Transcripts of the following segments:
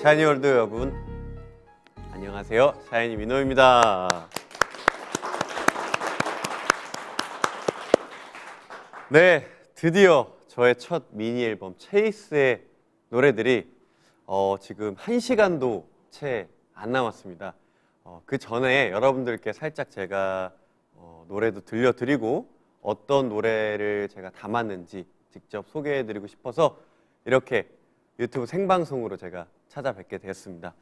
샤이니월드 여러분, 안녕하세요. 샤이니 민호입니다. 네, 드디어 저의 첫 미니 앨범 체이스의 노래들이 지금 1시간도 채 안 남았습니다. 그 전에 여러분들께 살짝 제가 노래도 들려드리고 어떤 노래를 제가 담았는지 직접 소개해드리고 싶어서 이렇게 유튜브 생방송으로 제가 찾아뵙게 되었습니다.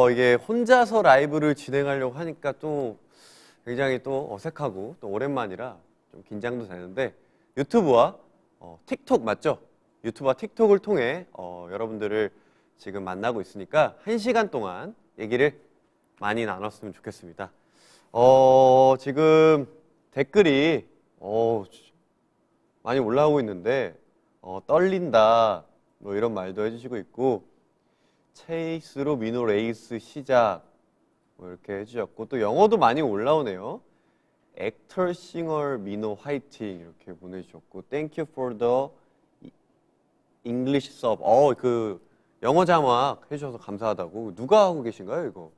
이게 혼자서 라이브를 진행하려고 하니까 또 굉장히 또 어색하고 또 오랜만이라 좀 긴장도 되는데 유튜브와 틱톡 맞죠? 유튜브와 틱톡을 통해 여러분들을 지금 만나고 있으니까 1시간 동안 얘기를 많이 나눴으면 좋겠습니다. 지금 댓글이 많이 올라오고 있는데 떨린다 뭐 이런 말도 해주시고 있고 체이스로 민호 레이스 시작 뭐 이렇게 해주셨고 또 영어도 많이 올라오네요. 액터 싱어 민호 화이팅 이렇게 보내주셨고 Thank you for the English sub. 그 영어 자막 해주셔서 감사하다고. 누가 하고 계신가요 이거?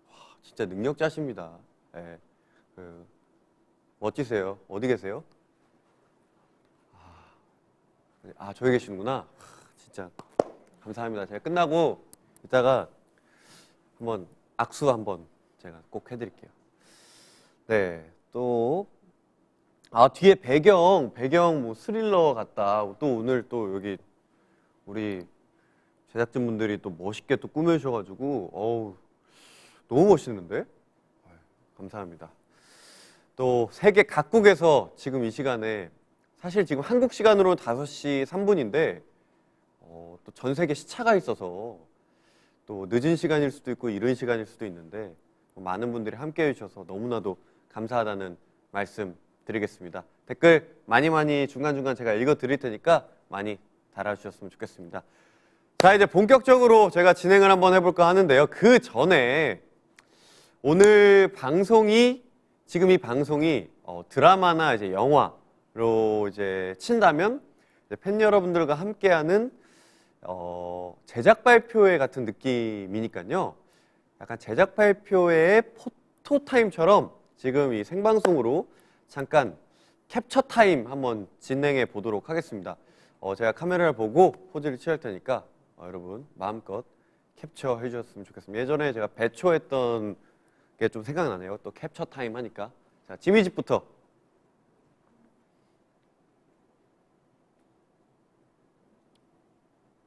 와, 진짜 능력자십니다. 네. 멋지세요. 어디 계세요? 저기 계시는구나. 진짜 감사합니다. 제가 끝나고 이따가 한번 악수 한번 제가 꼭 해드릴게요. 네, 또 뒤에 배경 뭐 스릴러 같다. 또 오늘 또 여기 우리 제작진분들이 또 멋있게 또 꾸며주셔가지고 너무 멋있는데? 감사합니다. 또 세계 각국에서 지금 이 시간에 사실 지금 한국 시간으로는 5시 3분인데 또 전 세계 시차가 있어서 또 늦은 시간일 수도 있고 이른 시간일 수도 있는데 많은 분들이 함께 해주셔서 너무나도 감사하다는 말씀 드리겠습니다. 댓글 많이 중간중간 제가 읽어드릴 테니까 많이 달아주셨으면 좋겠습니다. 자, 이제 본격적으로 제가 진행을 한번 해볼까 하는데요. 그 전에 오늘 방송이 지금 이 방송이 드라마나 이제 영화로 이제 친다면 이제 팬 여러분들과 함께하는 제작 발표회 같은 느낌이니까요. 약간 제작 발표회의 포토 타임처럼 지금 이 생방송으로 잠깐 캡처 타임 한번 진행해 보도록 하겠습니다. 제가 카메라를 보고 포즈를 취할 테니까 여러분 마음껏 캡처해 주셨으면 좋겠습니다. 예전에 제가 배초했던 게 좀 생각나네요. 또 캡처 타임 하니까. 자, 지미집부터.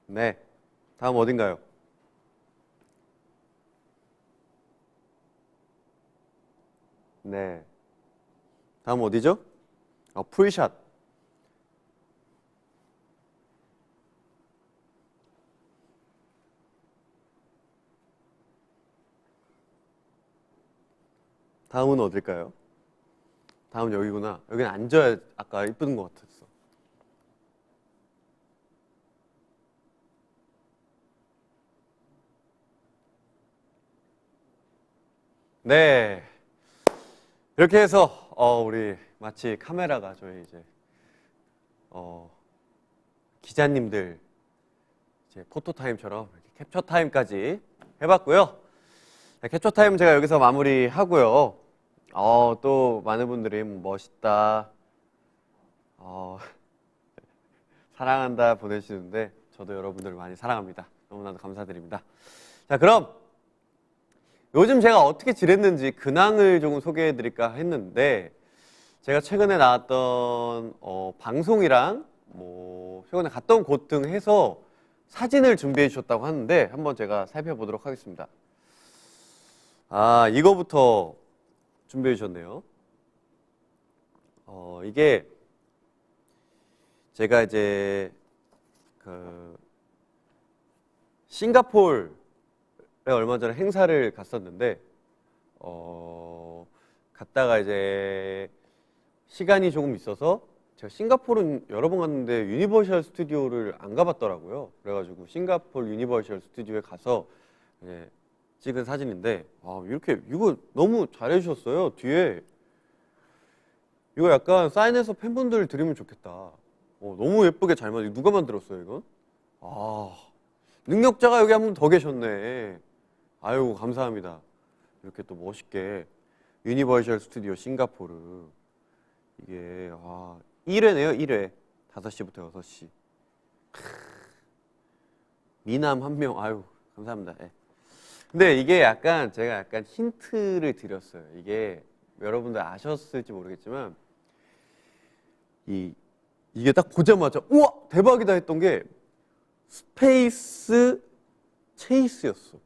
네, 다음 어딘가요? 네, 다음 어디죠? 풀샷. 다음은 어딜까요? 다음 여기구나. 여기는 앉아야 아까 이쁜 것 같았어. 네, 이렇게 해서 우리 마치 카메라가 저희 이제 기자님들 이제 포토 타임처럼 이렇게 캡처 타임까지 해봤고요. 네, 캡처 타임 제가 여기서 마무리하고요. 또 많은 분들이 멋있다, 사랑한다 보내주시는데 저도 여러분들을 많이 사랑합니다. 너무나도 감사드립니다. 자, 그럼 요즘 제가 어떻게 지냈는지 근황을 조금 소개해드릴까 했는데 제가 최근에 나왔던 방송이랑 뭐 최근에 갔던 곳 등 해서 사진을 준비해 주셨다고 하는데 한번 제가 살펴보도록 하겠습니다. 이거부터 준비해 주셨네요. 이게 제가 이제 그 싱가포르에 얼마 전에 행사를 갔었는데 갔다가 이제 시간이 조금 있어서 제가 싱가포르는 여러 번 갔는데 유니버셜 스튜디오를 안 가봤더라고요. 그래가지고 싱가포르 유니버셜 스튜디오에 가서 찍은 사진인데 이렇게 이거 너무 잘해주셨어요. 뒤에 이거 약간 사인해서 팬분들 드리면 좋겠다. 너무 예쁘게 잘 만들었어요. 누가 만들었어요 이건? 능력자가 여기 한 분 더 계셨네. 아유, 감사합니다. 이렇게 또 멋있게 유니버셜 스튜디오 싱가포르. 이게 1회네요. 1회 5시부터 6시. 미남 한 명. 아유, 감사합니다. 네. 근데 이게 약간 제가 약간 힌트를 드렸어요. 이게 여러분들 아셨을지 모르겠지만 이게 딱 보자마자 우와 대박이다 했던 게 스페이스 체이스였어.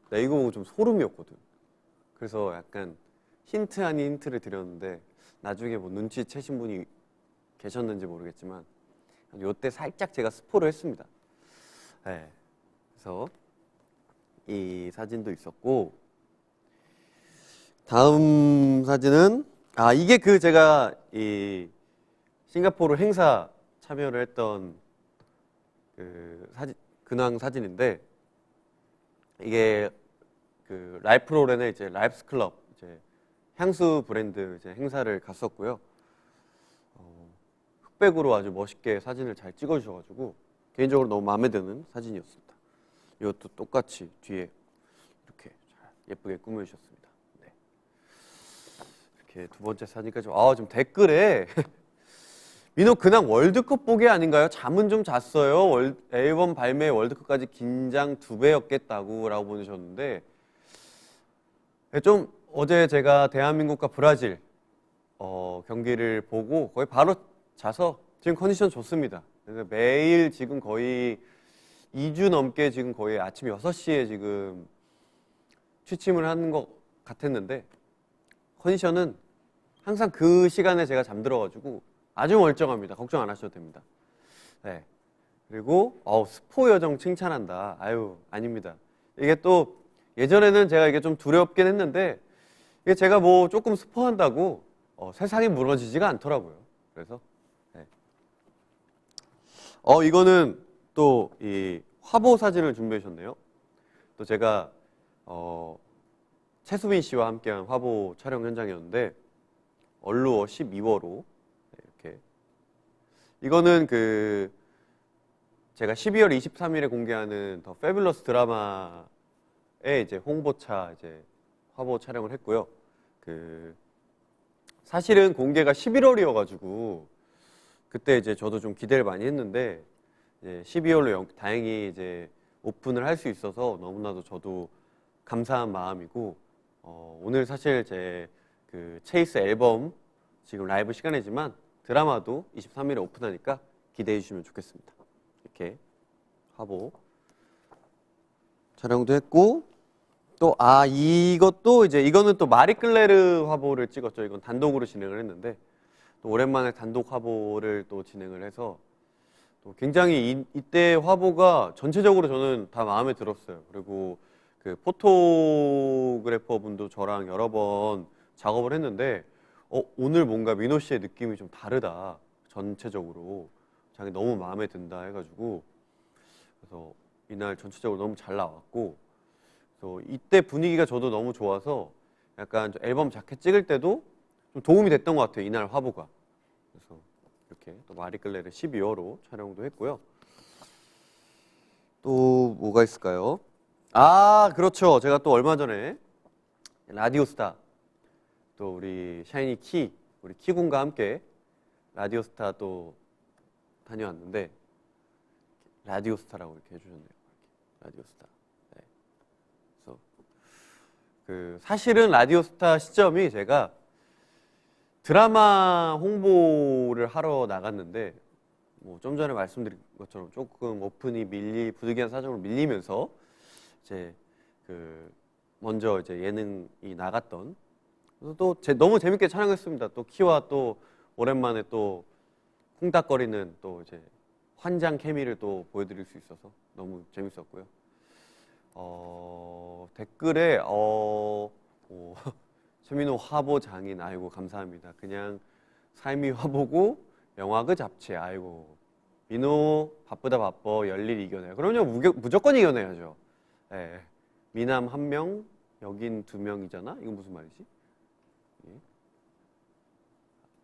나 이거 보고 좀 소름이었거든. 그래서 약간 힌트 아닌 힌트를 드렸는데 나중에 뭐 눈치채신 분이 계셨는지 모르겠지만 요때 살짝 제가 스포를 했습니다. 네. 그래서 이 사진도 있었고 다음 사진은 이게 그 제가 이 싱가포르 행사 참여를 했던 그 사진 근황 사진인데 이게 그 라이프로렌의 이제 라이프스 클럽 이제 향수 브랜드 이제 행사를 갔었고요. 흑백으로 아주 멋있게 사진을 잘 찍어주셔가지고 개인적으로 너무 마음에 드는 사진이었습니다. 이것도 똑같이 뒤에 이렇게 잘 예쁘게 꾸며주셨습니다. 네. 이렇게 두 번째 사진까지. 지금 댓글에 민호 근황 월드컵 보기 아닌가요? 잠은 좀 잤어요. 앨범 발매 월드컵까지 긴장 2배였겠다고 라고 보내셨는데 좀 어제 제가 대한민국과 브라질 경기를 보고 거의 바로 자서 지금 컨디션 좋습니다. 그래서 매일 지금 거의 2주 넘게 지금 거의 아침 6시에 지금 취침을 하는 것 같았는데 컨디션은 항상 그 시간에 제가 잠들어가지고 아주 멀쩡합니다. 걱정 안 하셔도 됩니다. 네. 그리고 스포 여정 칭찬한다. 아유 아닙니다. 이게 또 예전에는 제가 이게 좀 두렵긴 했는데 이게 제가 뭐 조금 스포한다고 세상이 무너지지가 않더라고요. 그래서 네. 이거는 또 이 화보 사진을 준비해 주셨네요. 또 제가 최수빈 씨와 함께한 화보 촬영 현장이었는데 얼루어 12월호 이렇게 이거는 그 제가 12월 23일에 공개하는 더 패뷸러스 드라마의 이제 홍보차 이제 화보 촬영을 했고요. 그 사실은 공개가 11월이어가지고 그때 이제 저도 좀 기대를 많이 했는데 이제 12월로 다행히 이제 오픈을 할 수 있어서 너무나도 저도 감사한 마음이고 오늘 사실 제 그 체이스 앨범 지금 라이브 시간이지만 드라마도 23일에 오픈하니까 기대해 주시면 좋겠습니다. 이렇게 화보 촬영도 했고 또 이것도 이제 이거는 또 마리끌레르 화보를 찍었죠. 이건 단독으로 진행을 했는데 또 오랜만에 단독 화보를 또 진행을 해서 또 굉장히 이때 화보가 전체적으로 저는 다 마음에 들었어요. 그리고 그 포토그래퍼 분도 저랑 여러 번 작업을 했는데 오늘 뭔가 민호 씨의 느낌이 좀 다르다. 전체적으로 자기 너무 마음에 든다 해가지고 그래서 이날 전체적으로 너무 잘 나왔고 그래서 이때 분위기가 저도 너무 좋아서 약간 앨범 자켓 찍을 때도 좀 도움이 됐던 것 같아요. 이날 화보가. 그래서 이렇게 또 마리끌레르 12월호 촬영도 했고요. 또 뭐가 있을까요? 그렇죠. 제가 또 얼마 전에 라디오스타 또 우리 샤이니 우리 키군과 함께 라디오스타 또 다녀왔는데 라디오스타라고 이렇게 해주셨네요. 라디오스타. 네. 그래서 그 사실은 라디오스타 시점이 제가 드라마 홍보를 하러 나갔는데 뭐 좀 전에 말씀드린 것처럼 조금 오픈이 부득이한 사정으로 밀리면서 이제 그 먼저 이제 예능이 나갔던 그래서 또 너무 재밌게 촬영했습니다. 또 키와 또 오랜만에 또 쿵닥거리는 또 이제 환장 케미를 또 보여드릴 수 있어서 너무 재밌었고요. 댓글에 최민호 화보 장인 아이고 감사합니다. 그냥 삶이 화보고 영화 그 잡채 아이고 민호 바쁘다 바빠 열일 이겨내. 그럼요 무조건 이겨내야죠. 네. 미남 1명 여긴 2명이잖아. 이건 무슨 말이지?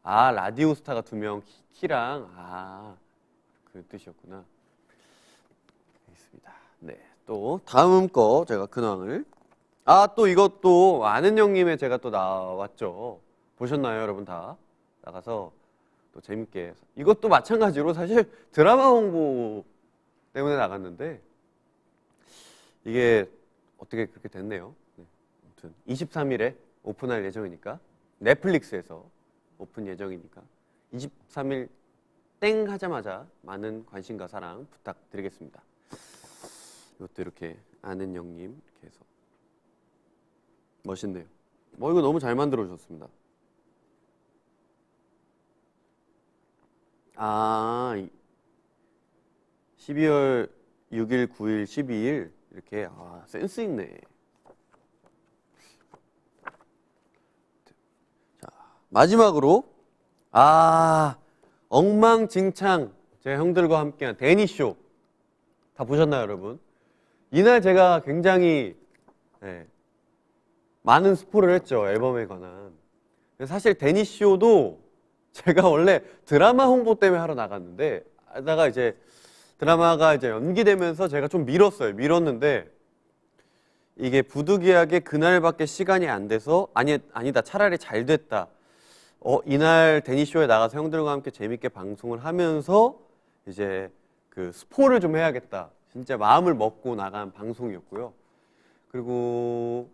라디오스타가 2명 키랑 그 뜻이었구나. 알겠습니다. 네, 또 다음 거 제가 근황을 또 이것도 아는 형님의 제가 또 나왔죠. 보셨나요, 여러분 다? 나가서 또 재밌게 이것도 마찬가지로 사실 드라마 홍보 때문에 나갔는데 이게 어떻게 그렇게 됐네요. 네, 아무튼 23일에 오픈할 예정이니까 넷플릭스에서 오픈 예정이니까 23일 땡 하자마자 많은 관심과 사랑 부탁드리겠습니다. 이것도 이렇게 아는 형님 이렇게 해서 멋있네요. 이거 너무 잘 만들어 주셨습니다. 12월 6일, 9일, 12일 이렇게 센스 있네. 자, 마지막으로 엉망진창 제 형들과 함께한 데니쇼 다 보셨나요, 여러분? 이날 제가 굉장히 많은 스포를 했죠, 앨범에 관한. 사실 데니쇼도 제가 원래 드라마 홍보 때문에 하러 나갔는데 하다가 이제 드라마가 이제 연기되면서 제가 좀 밀었는데 이게 부득이하게 그날밖에 시간이 안 돼서 아니다 차라리 잘 됐다. 이날 데니쇼에 나가서 형들과 함께 재밌게 방송을 하면서 이제 그 스포를 좀 해야겠다. 진짜 마음을 먹고 나간 방송이었고요. 그리고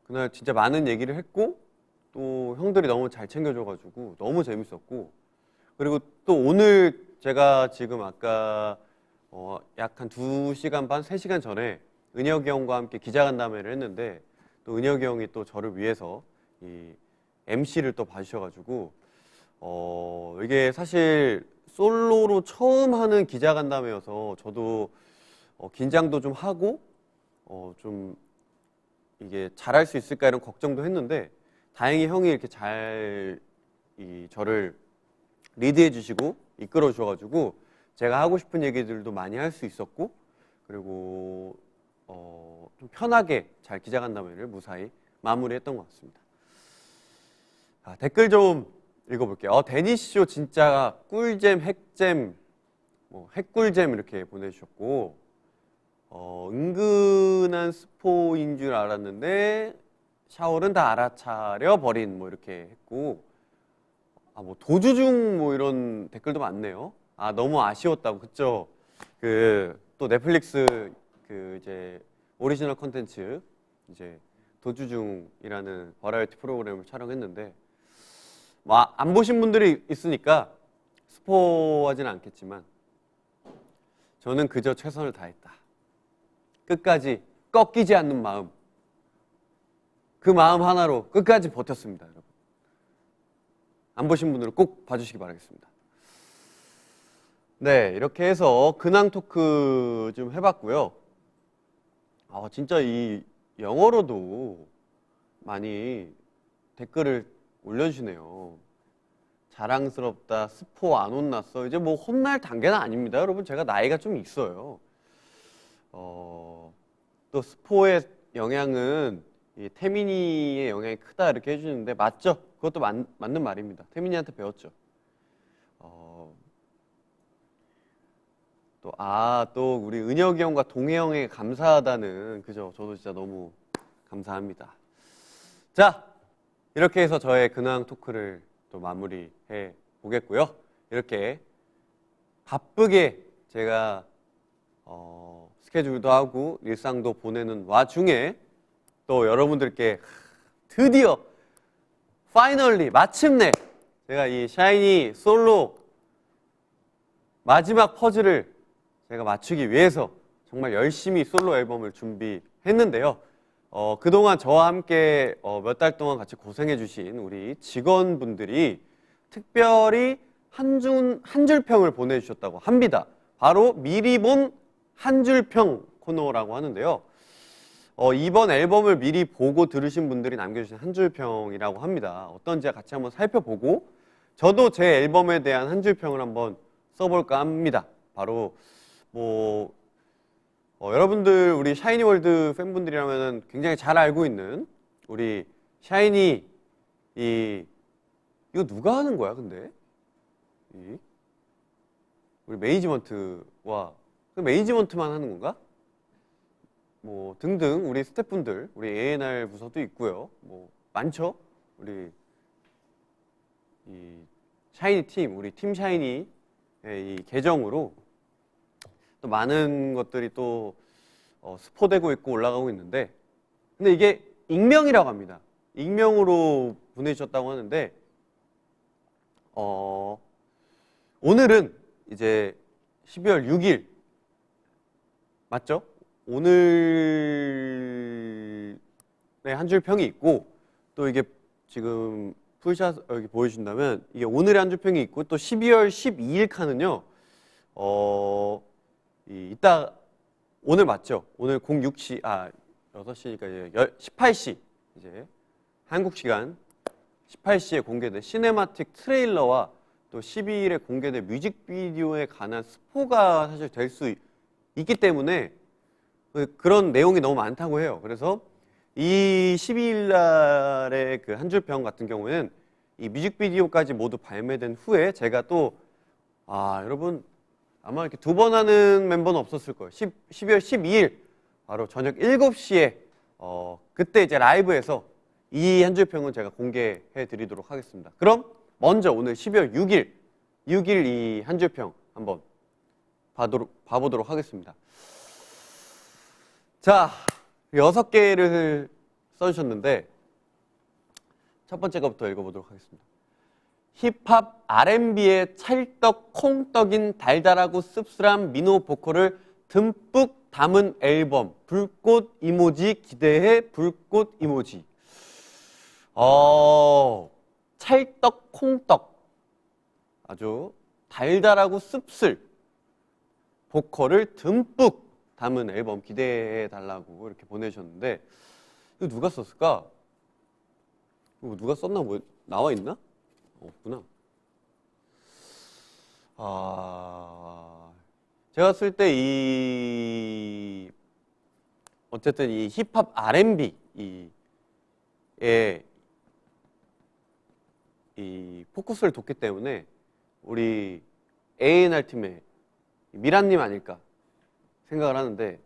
그날 진짜 많은 얘기를 했고 또 형들이 너무 잘 챙겨줘가지고 너무 재밌었고 그리고 또 오늘 제가 지금 아까 약 한 2시간 반, 3시간 전에 은혁이 형과 함께 기자간담회를 했는데 또 은혁이 형이 또 저를 위해서 이 MC를 또 봐주셔가지고 이게 사실 솔로로 처음 하는 기자간담회여서 저도 긴장도 좀 하고 좀 이게 잘할 수 있을까 이런 걱정도 했는데 다행히 형이 이렇게 잘 저를 리드해 주시고 이끌어 주셔가지고 제가 하고 싶은 얘기들도 많이 할 수 있었고 그리고 좀 편하게 잘 기자간담회를 무사히 마무리했던 것 같습니다. 댓글 좀 읽어볼게요. 데니쇼 진짜 꿀잼, 핵잼, 핵꿀잼 이렇게 보내주셨고 은근한 스포인 줄 알았는데 샤워는 다 알아차려 버린 이렇게 했고 도주 중 이런 댓글도 많네요. 너무 아쉬웠다고. 그쵸? 또 넷플릭스 이제 오리지널 콘텐츠 이제 도주 중이라는 버라이어티 프로그램을 촬영했는데 안 보신 분들이 있으니까 스포하지는 않겠지만 저는 그저 최선을 다했다. 끝까지 꺾이지 않는 마음, 그 마음 하나로 끝까지 버텼습니다, 여러분. 안 보신 분들은 꼭 봐주시기 바라겠습니다. 네, 이렇게 해서 근황 토크 좀 해봤고요. 진짜 이 영어로도 많이 댓글을 올려주시네요. 자랑스럽다, 스포 안 혼났어. 이제 혼날 단계는 아닙니다, 여러분. 제가 나이가 좀 있어요. 또 스포의 영향은 이 태민이의 영향이 크다 이렇게 해주는데 맞죠? 그것도 맞는 말입니다. 태민이한테 배웠죠. 또 우리 은혁이 형과 동해 형에게 감사하다는 그죠? 저도 진짜 너무 감사합니다. 자, 이렇게 해서 저의 근황 토크를 또 마무리해 보겠고요. 이렇게 바쁘게 제가 스케줄도 하고 일상도 보내는 와중에 또 여러분들께 드디어 파이널리 마침내 제가 이 샤이니 솔로 마지막 퍼즐을 제가 맞추기 위해서 정말 열심히 솔로 앨범을 준비했는데요. 그동안 저와 함께 몇 달 동안 같이 고생해 주신 우리 직원분들이 특별히 한 줄평을 보내주셨다고 합니다. 바로 미리 본 한 줄평 코너라고 하는데요. 이번 앨범을 미리 보고 들으신 분들이 남겨주신 한 줄평이라고 합니다. 어떤지 같이 한번 살펴보고 저도 제 앨범에 대한 한 줄평을 한번 써볼까 합니다. 바로 여러분들 우리 샤이니월드 팬분들이라면 굉장히 잘 알고 있는 우리 샤이니 이거 누가 하는 거야 근데? 우리 매니지먼트와 그 매니지먼트만 하는 건가? 뭐 등등 우리 스태프분들, 우리 A&R 부서도 있고요. 뭐 많죠. 우리 이 샤이니 팀, 우리 팀 샤이니의 이 계정으로 또 많은 것들이 또 스포되고 있고 올라가고 있는데, 근데 이게 익명이라고 합니다. 익명으로 보내주셨다고 하는데, 오늘은 이제 12월 6일 맞죠? 오늘의 한 줄 평이 있고, 또 이게 지금 풀샷 여기 보여주신다면 이게 오늘의 한 줄 평이 있고, 또 12월 12일 칸은요. 이따 오늘 맞죠? 오늘 06시 6시니까 이제 18시 이제 한국 시간 18시에 공개된 시네마틱 트레일러와 또 12일에 공개된 뮤직비디오에 관한 스포가 사실 될 수 있기 때문에 그런 내용이 너무 많다고 해요. 그래서 이 12일 날의 그 한 줄 평 같은 경우에는 이 뮤직비디오까지 모두 발매된 후에 제가 또 여러분 아마 이렇게 두 번 하는 멤버는 없었을 거예요. 12월 12일 바로 저녁 7시에 그때 이제 라이브에서 이 한 줄 평은 제가 공개해 드리도록 하겠습니다. 그럼 먼저 오늘 12월 6일 이 한 줄 평 한번 봐보도록 하겠습니다. 자, 6개를 써주셨는데 첫 번째 거부터 읽어보도록 하겠습니다. 힙합 R&B의 찰떡 콩떡인 달달하고 씁쓸한 민호 보컬을 듬뿍 담은 앨범 불꽃 이모지 기대해 불꽃 이모지. 찰떡 콩떡 아주 달달하고 씁쓸 보컬을 듬뿍 담은 앨범 기대해 달라고 이렇게 보내주셨는데, 이거 누가 썼을까? 이거 누가 썼나? 뭐 나와 있나? 없구나. 제가 쓸 때 어쨌든 이 힙합 R&B 이 포커스를 뒀기 때문에 우리 A&R 팀의 미란님 아닐까 생각을 하는데,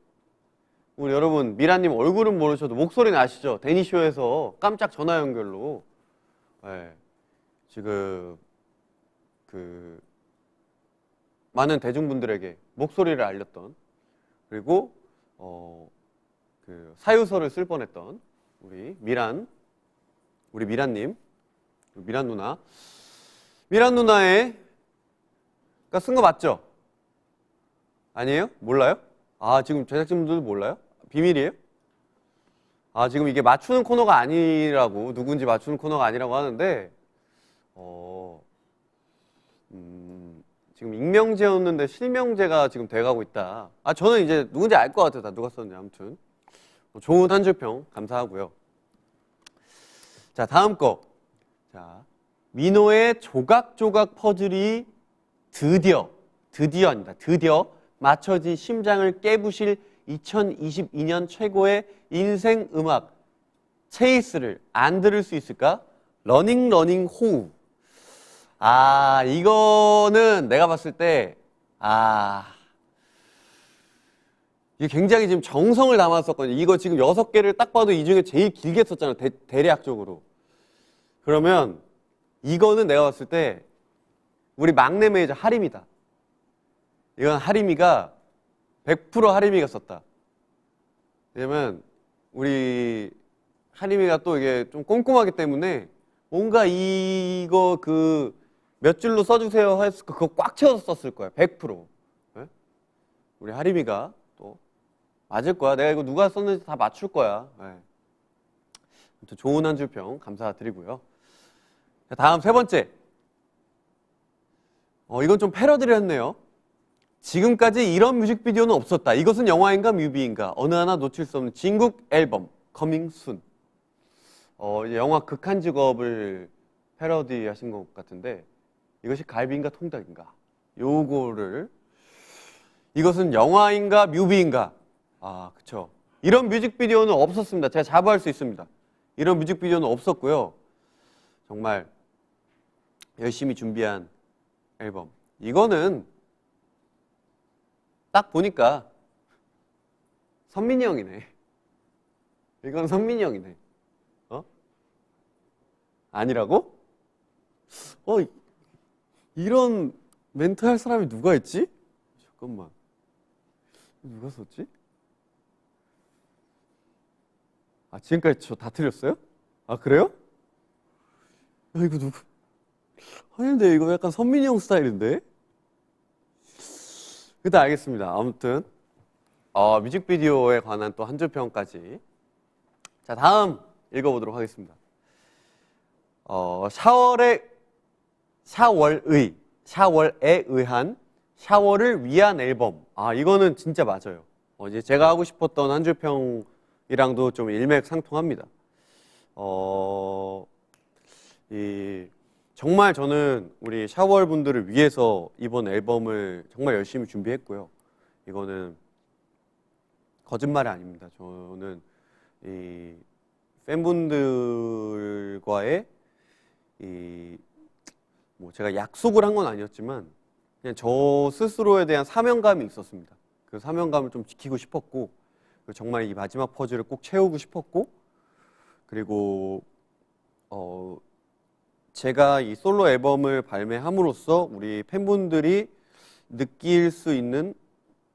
우리 여러분 미란님 얼굴은 모르셔도 목소리는 아시죠? 데니쇼에서 깜짝 전화 연결로 지금 그 많은 대중분들에게 목소리를 알렸던, 그리고 그 사유서를 쓸 뻔했던 우리 미란님, 미란 누나, 미란 누나의 쓴 거 맞죠? 아니에요? 몰라요? 지금 제작진분들도 몰라요? 비밀이에요? 지금 이게 맞추는 코너가 아니라고, 누군지 맞추는 코너가 아니라고 하는데, 지금 익명제였는데 실명제가 지금 돼가고 있다. 저는 이제 누군지 알 것 같아요. 다 누가 썼는지. 아무튼 좋은 한 줄 평 감사하고요. 자, 다음 거. 자, 민호의 조각조각 퍼즐이 드디어 맞춰진 심장을 깨부실 2022년 최고의 인생 음악 체이스를 안 들을 수 있을까? 러닝 호우. 이거는 내가 봤을 때 이게 굉장히 지금 정성을 담았었거든요. 이거 지금 6개를 딱 봐도 이 중에 제일 길게 썼잖아요. 대략적으로. 그러면 이거는 내가 봤을 때 우리 막내 매니저 하림이다. 이건 하림이가 100% 하림이가 썼다. 왜냐면 우리 하림이가 또 이게 좀 꼼꼼하기 때문에 뭔가 이거 몇 줄로 써주세요 했을 거 그거 꽉 채워서 썼을 거야. 100%. 네? 우리 하림이가 또 맞을 거야. 내가 이거 누가 썼는지 다 맞출 거야. 네. 좋은 한 줄 평 감사드리고요. 자, 다음 세 번째. 이건 좀 패러디를 했네요. 지금까지 이런 뮤직비디오는 없었다. 이것은 영화인가 뮤비인가? 어느 하나 놓칠 수 없는 진국 앨범 커밍 순. 이제 영화 극한 직업을 패러디 하신 것 같은데, 이것이 갈비인가 통닭인가? 요거를 이것은 영화인가 뮤비인가? 그쵸. 이런 뮤직비디오는 없었습니다. 제가 자부할 수 있습니다. 이런 뮤직비디오는 없었고요. 정말 열심히 준비한 앨범. 이거는 딱 보니까 선민이 형이네. 이건 선민이 형이네. 어? 아니라고? 어, 이런 멘트 할 사람이 누가 있지? 잠깐만. 누가 썼지? 아, 지금까지 저 다 틀렸어요? 아, 그래요? 야, 이거 누구? 아닌데, 이거 약간 선민이 형 스타일인데? 일단 알겠습니다. 아무튼, 뮤직비디오에 관한 또 한 줄 평까지. 자, 다음 읽어보도록 하겠습니다. 샤월에 의한 샤워를 위한 앨범. 아, 이거는 진짜 맞아요. 이제 제가 하고 싶었던 한 줄 평이랑도 좀 일맥상통합니다. 정말 저는 우리 샤월 분들을 위해서 이번 앨범을 정말 열심히 준비했고요. 이거는 거짓말이 아닙니다. 저는 이 팬분들과의 뭐 제가 약속을 한 건 아니었지만 그냥 저 스스로에 대한 사명감이 있었습니다. 그 사명감을 좀 지키고 싶었고 정말 이 마지막 퍼즐을 꼭 채우고 싶었고 그리고 제가 이 솔로 앨범을 발매함으로써 우리 팬분들이 느낄 수 있는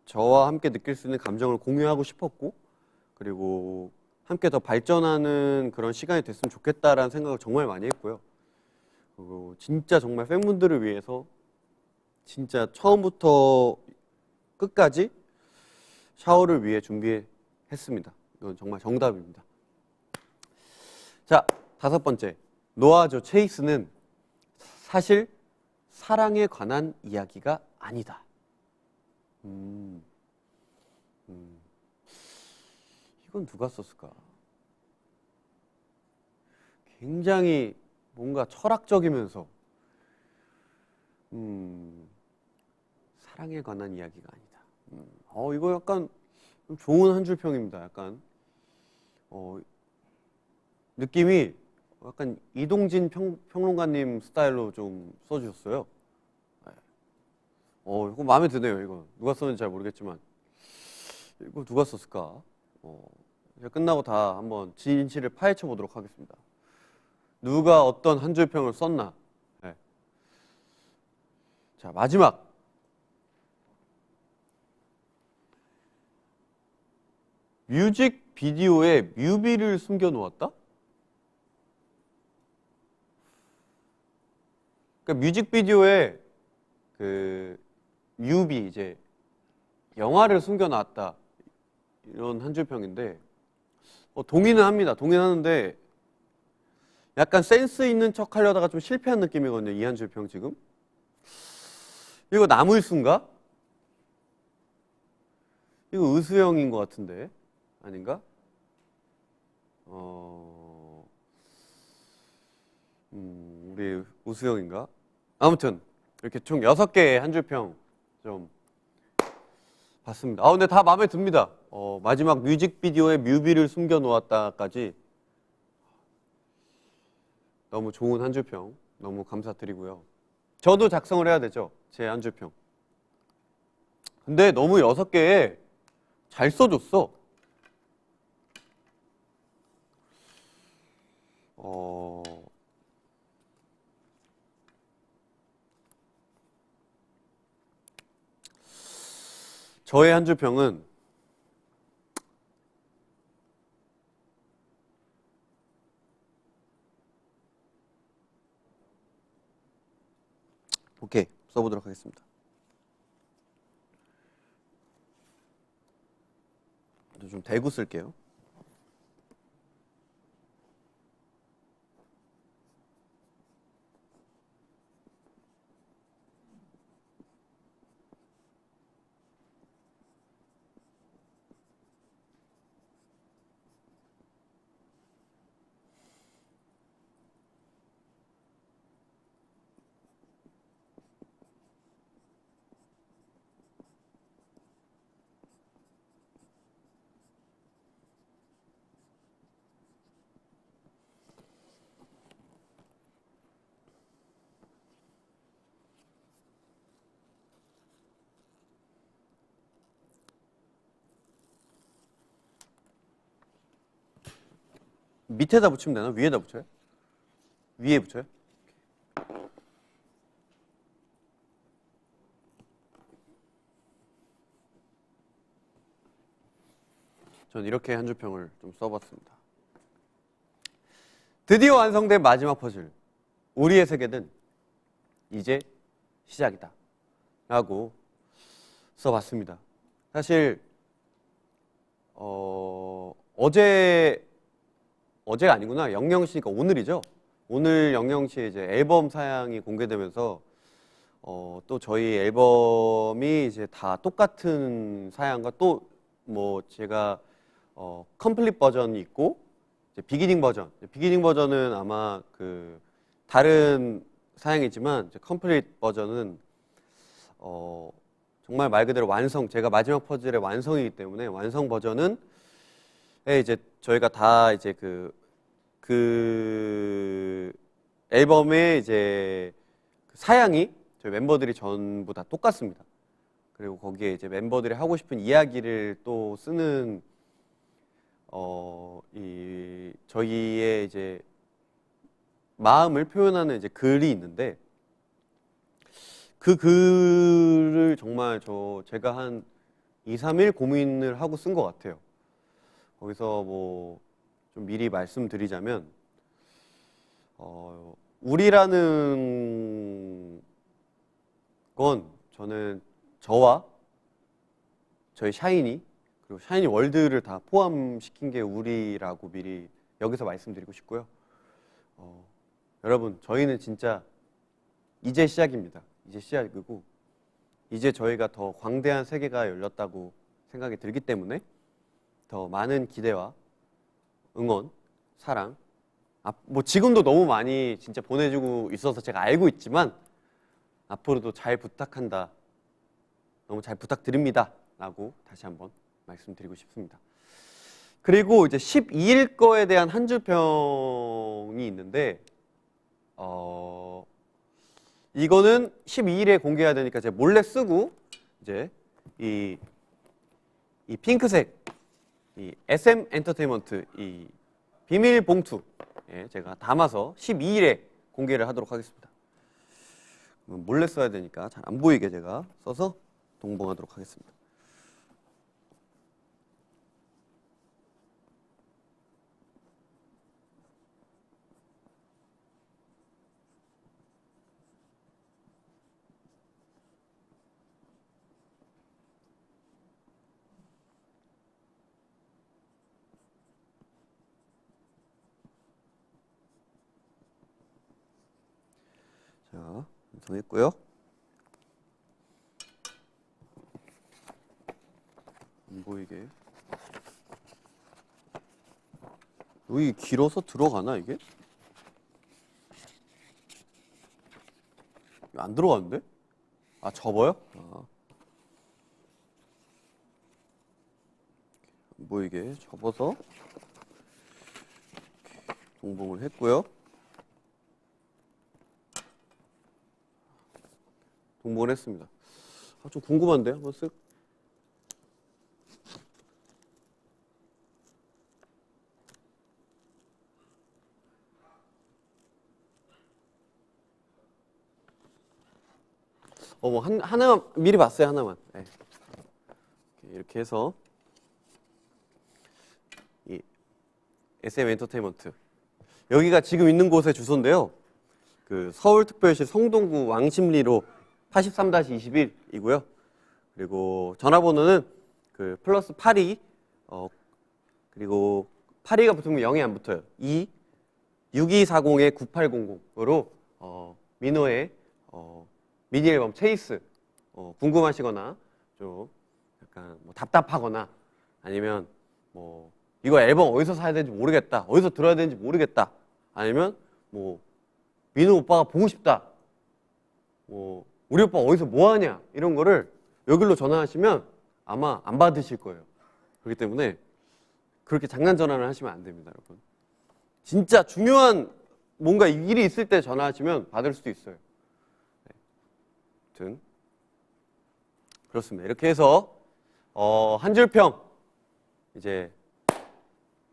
저와 함께 느낄 수 있는 감정을 공유하고 싶었고 그리고 함께 더 발전하는 그런 시간이 됐으면 좋겠다라는 생각을 정말 많이 했고요. 그리고 진짜 정말 팬분들을 위해서 진짜 처음부터 끝까지 샤워를 위해 준비했습니다. 이건 정말 정답입니다. 자, 5번째. 노아조 체이스는 사실 사랑에 관한 이야기가 아니다. 이건 누가 썼을까? 굉장히 뭔가 철학적이면서 사랑에 관한 이야기가 아니다. 이거 약간 좀 좋은 한 줄 평입니다. 약간 느낌이 약간 이동진 평론가님 스타일로 좀 써주셨어요. 이거 마음에 드네요. 이거 누가 썼는지 잘 모르겠지만 이거 누가 썼을까? 끝나고 다 한번 진실을 파헤쳐 보도록 하겠습니다. 누가 어떤 한 줄 평을 썼나? 네. 자, 마지막. 뮤직비디오에 뮤비를 숨겨 놓았다? 그러니까 뮤직비디오에 그 뮤비 이제 영화를 숨겨 놨다. 이런 한 줄 평인데 동의는 합니다. 동의는 하는데 약간 센스 있는 척 하려다가 좀 실패한 느낌이거든요. 이 한 줄 평 지금. 이거 나무일순가? 이거 의수형인 것 같은데 아닌가? 우리 우수형인가? 아무튼 이렇게 총 6개의 한 줄 평 좀 봤습니다. 근데 다 마음에 듭니다. 마지막 뮤직비디오에 뮤비를 숨겨 놓았다까지 너무 좋은 한 줄 평 너무 감사드리고요. 저도 작성을 해야 되죠. 제 한 줄 평. 근데 너무 6개에 잘 써줬어. 저의 한 줄 평은 오케이 써보도록 하겠습니다. 좀 대구 쓸게요. 밑에다 붙이면 되나? 위에다 붙여요? 위에 붙여요? 전 이렇게 한 줄평을 좀 써봤습니다. 드디어 완성된 마지막 퍼즐. 우리의 세계는 이제 시작이다. 라고 써봤습니다. 사실 어제가 아니구나. 00시니까 오늘이죠. 오늘 00시에 이제 앨범 사양이 공개되면서 또 저희 앨범이 이제 다 똑같은 사양과 또 뭐 제가 컴플릿 버전이 있고 이제 비기닝 버전은 아마 그 다른 사양이지만 이제 컴플릿 버전은 정말 말 그대로 완성, 제가 마지막 퍼즐의 완성이기 때문에 완성 버전은 이제 저희가 다 이제 그 앨범의 이제 그 사양이 저희 멤버들이 전부 다 똑같습니다. 그리고 거기에 이제 멤버들이 하고 싶은 이야기를 또 쓰는 이 저희의 이제 마음을 표현하는 이제 글이 있는데 그 글을 정말 제가 한 2, 3일 고민을 하고 쓴 것 같아요. 거기서 뭐 좀 미리 말씀드리자면 우리라는 건 저는 저와 저희 샤이니 그리고 샤이니 월드를 다 포함시킨 게 우리라고 미리 여기서 말씀드리고 싶고요. 여러분 저희는 진짜 이제 시작입니다. 이제 시작이고 이제 저희가 더 광대한 세계가 열렸다고 생각이 들기 때문에 더 많은 기대와 응원, 사랑 뭐 지금도 너무 많이 진짜 보내주고 있어서 제가 알고 있지만 앞으로도 잘 부탁한다, 너무 잘 부탁드립니다 라고 다시 한번 말씀드리고 싶습니다. 그리고 이제 12일 거에 대한 한 줄평이 있는데 이거는 12일에 공개해야 되니까 제가 몰래 쓰고 이제 이 핑크색 이 SM 엔터테인먼트 이 비밀 봉투에 제가 담아서 12일에 공개를 하도록 하겠습니다. 몰래 써야 되니까 잘 안 보이게 제가 써서 동봉하도록 하겠습니다. 자, 완성했고요. 안 보이게. 여기 길어서 들어가나 이게? 안 들어가는데? 아, 접어요? 안 보이게 접어서 동봉을 했고요. 동봉을 했습니다. 좀 궁금한데 한번 쓱. 뭐 하나만 미리 봤어요. 하나만. 네. 이렇게 해서 이 SM 엔터테인먼트 여기가 지금 있는 곳의 주소인데요. 그 서울특별시 성동구 왕십리로 83-21이고요. 그리고 전화번호는 그 플러스 82 그리고 82가 붙으면 0이 안 붙어요. 6240-9800으로 민호의 미니 앨범 체이스 궁금하시거나 좀 약간 뭐 답답하거나 아니면 뭐 이거 앨범 어디서 사야 되는지 모르겠다, 어디서 들어야 되는지 모르겠다, 아니면 뭐 민호 오빠가 보고 싶다, 뭐 우리 오빠 어디서 뭐 하냐, 이런 거를 여기로 전화하시면 아마 안 받으실 거예요. 그렇기 때문에 그렇게 장난 전화를 하시면 안 됩니다, 여러분. 진짜 중요한 뭔가 일이 있을 때 전화하시면 받을 수도 있어요. 네. 아무튼 그렇습니다. 이렇게 해서 한 줄평 이제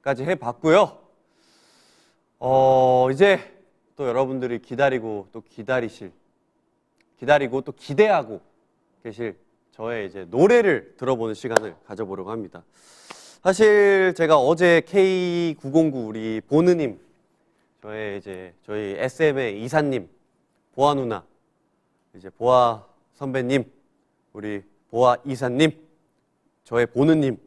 까지 해봤고요. 이제 또 여러분들이 기다리고 또 기대하고 계실 저의 이제 노래를 들어보는 시간을 가져보려고 합니다. 사실 제가 어제 K909 우리 보느님, 저희 SM의 이사님, 보아 누나, 이제 보아 선배님, 우리 보아 이사님, 저의 보느님과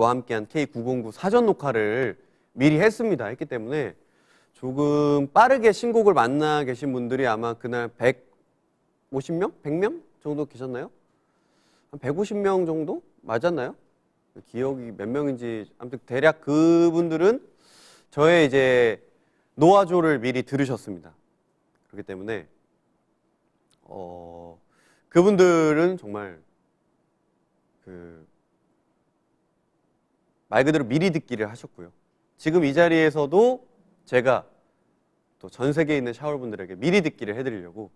함께한 K909 사전 녹화를 미리 했기 때문에 조금 빠르게 신곡을 만나 계신 분들이 아마 그날 150명? 100명 정도 계셨나요? 한 150명 정도? 맞았나요? 기억이 몇 명인지 아무튼 대략 그분들은 저의 이제 노아조를 미리 들으셨습니다. 그렇기 때문에 그분들은 정말 말 그대로 미리 듣기를 하셨고요. 지금 이 자리에서도 제가 또 전 세계에 있는 샤월분들에게 미리 듣기를 해드리려고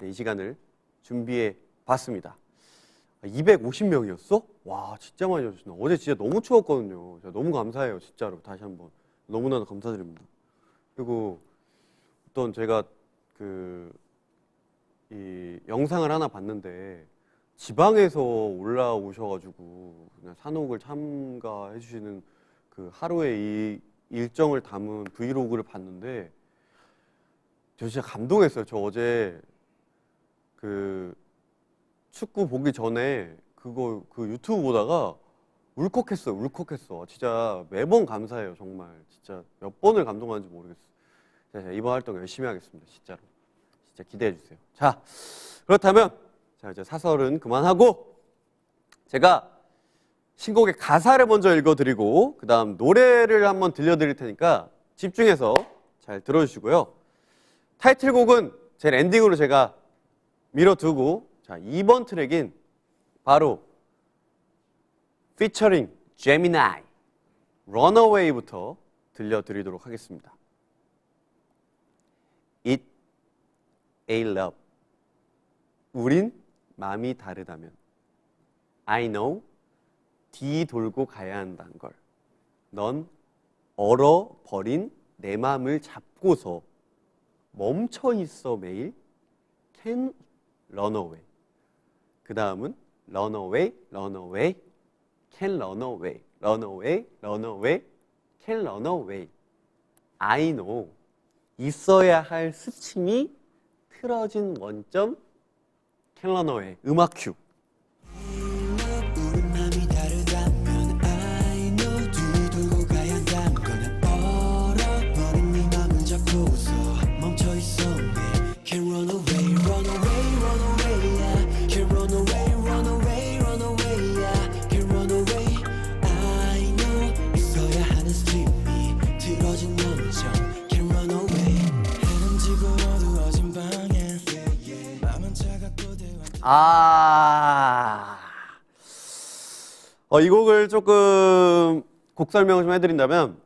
이 시간을 준비해 봤습니다. 250명이었어? 와, 진짜 많이 오셨나? 어제 진짜 너무 추웠거든요. 너무 감사해요, 진짜로. 다시 한번 너무나도 감사드립니다. 그리고 어떤 제가 이 영상을 하나 봤는데 지방에서 올라오셔가지고 그냥 산옥을 참가해 주시는 그 하루의 이 일정을 담은 브이로그를 봤는데 저 진짜 감동했어요. 저 어제 축구 보기 전에 그 유튜브 보다가 울컥했어. 진짜 매번 감사해요, 정말. 진짜 몇 번을 감동하는지 모르겠어요. 제가 이번 활동 열심히 하겠습니다, 진짜로. 진짜 기대해 주세요. 자, 그렇다면 이제 사설은 그만하고 제가 신곡의 가사를 먼저 읽어드리고 그 다음 노래를 한번 들려드릴 테니까 집중해서 잘 들어주시고요. 타이틀곡은 제일 엔딩으로 제가 밀어두고, 자, 2번 트랙인 바로 피처링 제미나이 Runaway부터 들려드리도록 하겠습니다. It a love. 우린 마음이 다르다면. I know. 뒤 돌고 가야 한다는 걸. 넌 얼어버린 내 마음을 잡고서 멈춰 있어 매일. Can run away. 그 다음은 run away, run away, can run away, run away, run away, can run away. I know. 있어야 할 스침이 틀어진 원점 can run away. 음악 큐. 이 곡을 조금 곡 설명을 좀 해드린다면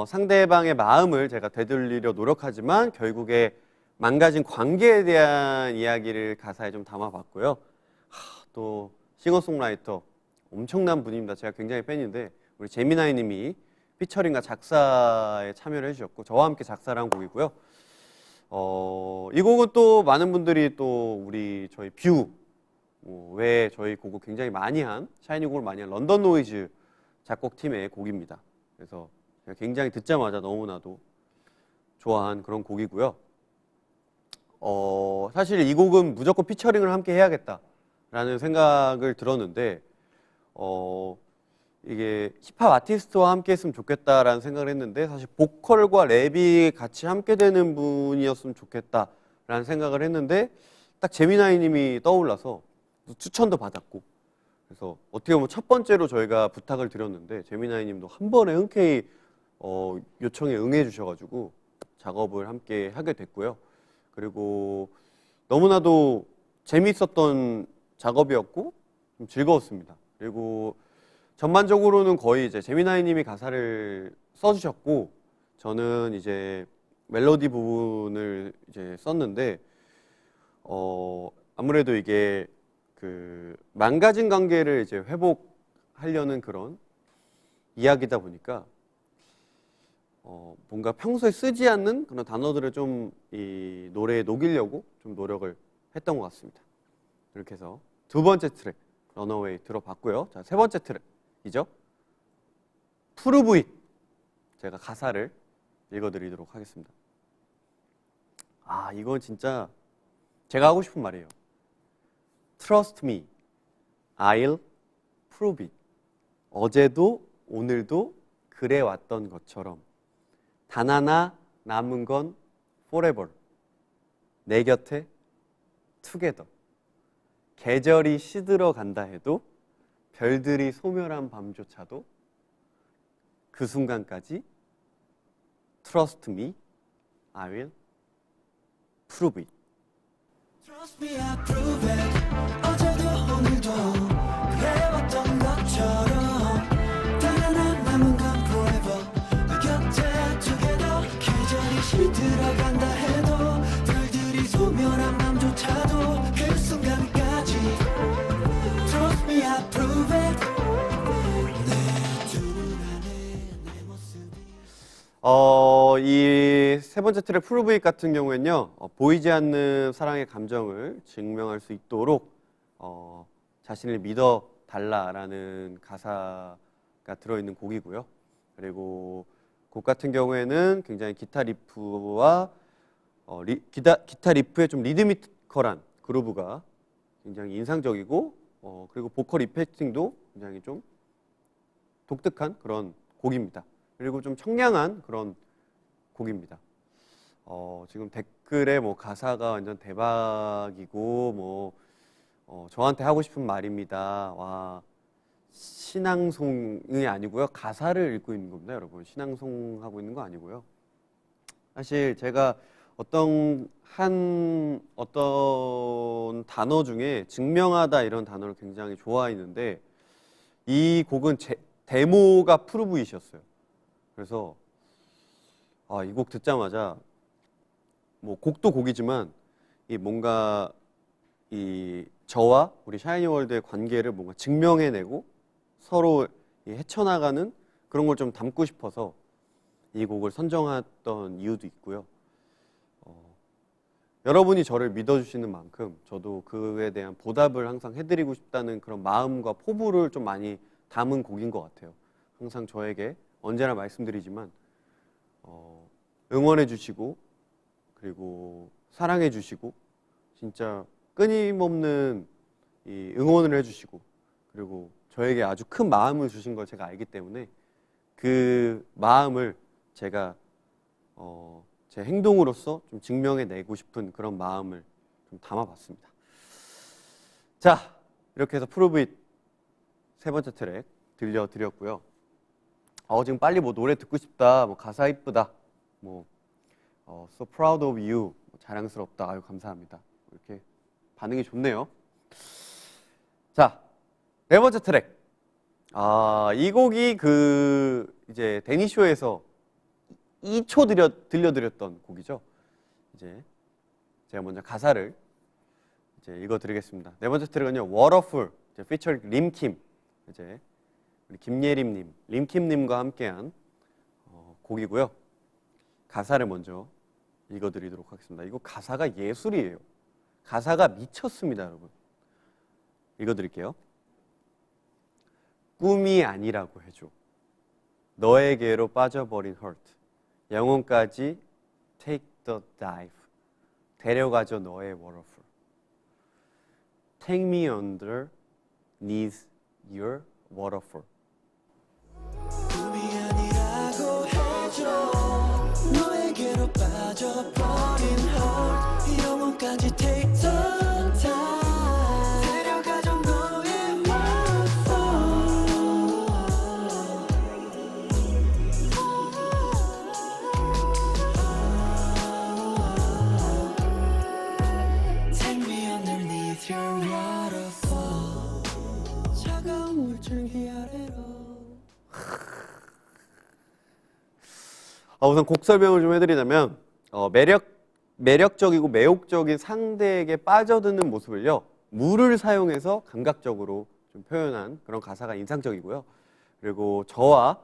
상대방의 마음을 제가 되돌리려 노력하지만 결국에 망가진 관계에 대한 이야기를 가사에 좀 담아봤고요. 또 싱어송라이터 엄청난 분입니다. 제가 굉장히 팬인데 우리 제미나이 님이 피처링과 작사에 참여를 해주셨고 저와 함께 작사를 한 곡이고요. 이 곡은 또 많은 분들이 또 저희 뷰 외에 저희 곡을 굉장히 많이 한 샤이니 곡을 많이 한 런던 노이즈 작곡팀의 곡입니다. 그래서 제가 굉장히 듣자마자 너무나도 좋아한 그런 곡이고요. 사실 이 곡은 무조건 피처링을 함께 해야겠다라는 생각을 들었는데 이게 힙합 아티스트와 함께 했으면 좋겠다라는 생각을 했는데 사실 보컬과 랩이 같이 함께 되는 분이었으면 좋겠다라는 생각을 했는데 딱 제미나이 님이 떠올라서 추천도 받았고 그래서 어떻게 보면 첫 번째로 저희가 부탁을 드렸는데 제미나이 님도 한 번에 흔쾌히 요청에 응해 주셔가지고 작업을 함께 하게 됐고요. 그리고 너무나도 재미있었던 작업이었고 좀 즐거웠습니다. 그리고 전반적으로는 거의 이제 제미나이 님이 가사를 써주셨고 저는 이제 멜로디 부분을 이제 썼는데 아무래도 이게 망가진 관계를 이제 회복하려는 그런 이야기다 보니까 뭔가 평소에 쓰지 않는 그런 단어들을 좀 이 노래에 녹이려고 좀 노력을 했던 것 같습니다. 이렇게 해서 두 번째 트랙 런어웨이 들어봤고요. 자, 세 번째 트랙이죠. Prove It. 제가 가사를 읽어드리도록 하겠습니다. 아, 이건 진짜 제가 하고 싶은 말이에요. Trust me, I'll prove it. 어제도 오늘도 그래왔던 것처럼 단 하나 남은 건 forever. 내 곁에 together. 계절이 시들어 간다 해도 별들이 소멸한 밤조차도 그 순간까지 Trust me, I will prove it. Trust me, I prove it. 어제도 오늘도 그래왔던 것처럼 단 하나 남은 건 forever. 내 곁에 together. 계절이 시들어간다 해도 별들이 소멸한 밤조차도 그 순간까지 Trust me, I prove it. 내 두 눈 안에 내 모습이 이 세 번째 트랙 Prove It 같은 경우에는요, 보이지 않는 사랑의 감정을 증명할 수 있도록 자신을 믿어 달라라는 가사가 들어있는 곡이고요. 그리고 곡 같은 경우에는 굉장히 기타 리프와 기타 리프의 좀 리드미컬한 그루브가 굉장히 인상적이고 그리고 보컬 이펙팅도 굉장히 좀 독특한 그런 곡입니다. 그리고 좀 청량한 그런 곡입니다. 지금 댓글에 뭐 가사가 완전 대박이고 뭐 저한테 하고 싶은 말입니다. 와, 신앙송이 아니고요. 가사를 읽고 있는 겁니다, 여러분. 신앙송 하고 있는 거 아니고요. 사실 제가 어떤 단어 중에 증명하다 이런 단어를 굉장히 좋아했는데 이 곡은 데모가 프루브잇이었어요. 그래서 이 곡 듣자마자 뭐 곡도 곡이지만 이 뭔가 이 저와 우리 샤이니월드의 관계를 뭔가 증명해내고 서로 헤쳐나가는 그런 걸 좀 담고 싶어서 이 곡을 선정했던 이유도 있고요. 여러분이 저를 믿어주시는 만큼 저도 그에 대한 보답을 항상 해드리고 싶다는 그런 마음과 포부를 좀 많이 담은 곡인 것 같아요. 항상 저에게 언제나 말씀드리지만 응원해 주시고 그리고 사랑해 주시고 진짜 끊임없는 이 응원을 해 주시고 그리고 저에게 아주 큰 마음을 주신 걸 제가 알기 때문에 그 마음을 제가 제 행동으로서 좀 증명해내고 싶은 그런 마음을 좀 담아봤습니다. 자, 이렇게 해서 프루브 잇 세 번째 트랙 들려드렸고요. 지금 빨리 뭐 노래 듣고 싶다, 뭐 가사 이쁘다, 뭐 so proud of you, 자랑스럽다, 아유 감사합니다. 이렇게 반응이 좋네요. 자, 네 번째 트랙. 이 곡이 이제 데니쇼에서 2초 들려드렸던 곡이죠. 이제 제가 먼저 가사를 이제 읽어드리겠습니다. 네 번째 트랙은요, Waterfall, 피처링 림킴, 이제 우리 김예림님, 림킴님과 함께한 곡이고요. 가사를 먼저 읽어드리도록 하겠습니다. 이거 가사가 예술이에요. 가사가 미쳤습니다, 여러분. 읽어드릴게요. 꿈이 아니라고 해줘. 너에게로 빠져버린 hurt. 영혼까지 take the dive. 데려가줘 너의 waterfall. Take me underneath your waterfall. 꿈이 아니라고 해줘. 너에게로 빠져버린 heart. 영혼까지 take the time. 데려가줘 너의 waterfall. Take me underneath your waterfall. 차가운 물줄기 아래로. 우선 곡 설명을 좀 해드리자면 매력적이고 매혹적인 상대에게 빠져드는 모습을요, 물을 사용해서 감각적으로 좀 표현한 그런 가사가 인상적이고요. 그리고 저와